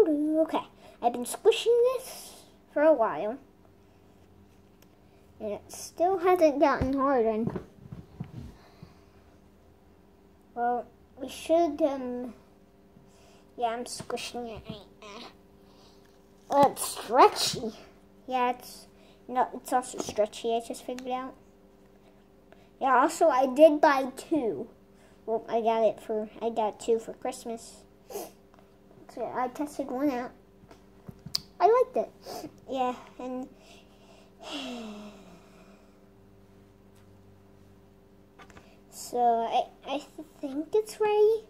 Okay, I've been squishing this for a while, and it still hasn't gotten harder. Well, we should, yeah, I'm squishing it right now. Oh, it's stretchy. Yeah, it's also stretchy, I just figured out. Yeah, also, I did buy 2. Well, I got 2 for Christmas. So yeah, I tested one out. I liked it. Yeah, and so I think it's ready.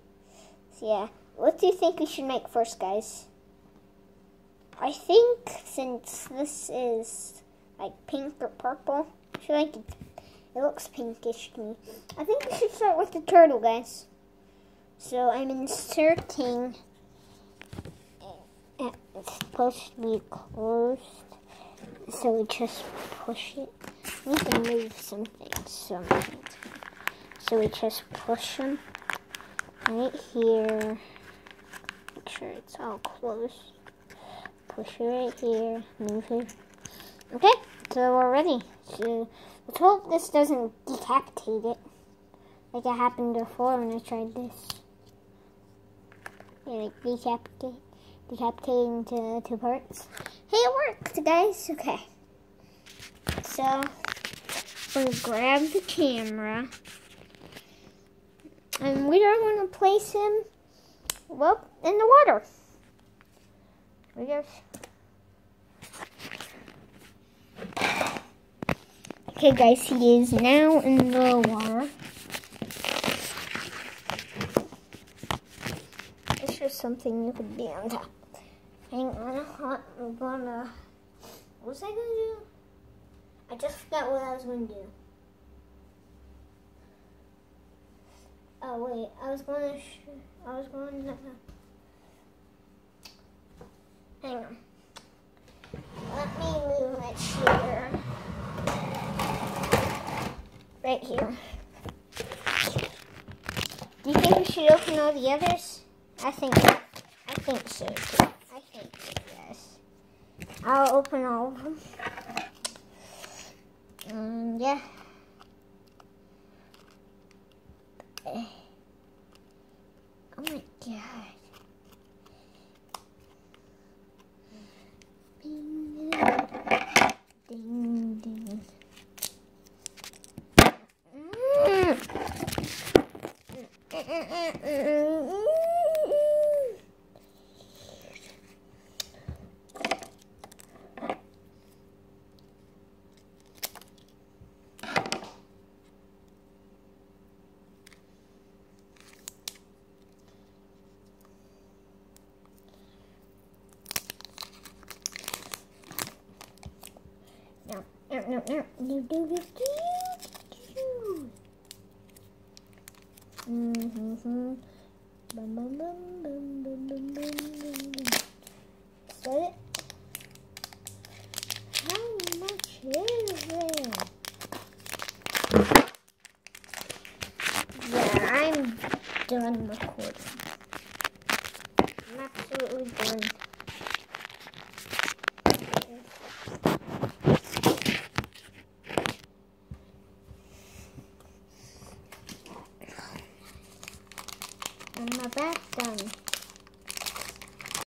So yeah, what do you think we should make first, guys? I think since this is like pink or purple, I feel like it looks pinkish to me. I think we should start with the turtle, guys. So I'm inserting. It's supposed to be closed, so we just push it. We need to move some things, so we just push them right here. Make sure it's all closed. Push it right here, move it. Okay, so we're ready. So let's hope this doesn't decapitate it, like it happened before when I tried this. Yeah, like decapitating into 2 parts. Hey, it worked, guys. Okay. So, I'm going to grab the camera. And we are going to place him, well, in the water. Here we go. Okay, guys, he is now in the water. It's just something you could be on top. Hang on, what was I gonna do? I just forgot what I was gonna do. Oh wait, I was gonna hang on. Let me move it here. Right here. Do you think we should open all the others? I think so too. I think so, yes. I'll open all of them. Yeah. Oh my god. Ding, ding, ding. No. You do this. Bum, bum, bum, bum, bum, bum, bum. Set it. How much is there? Yeah, I'm done recording. I'm absolutely done.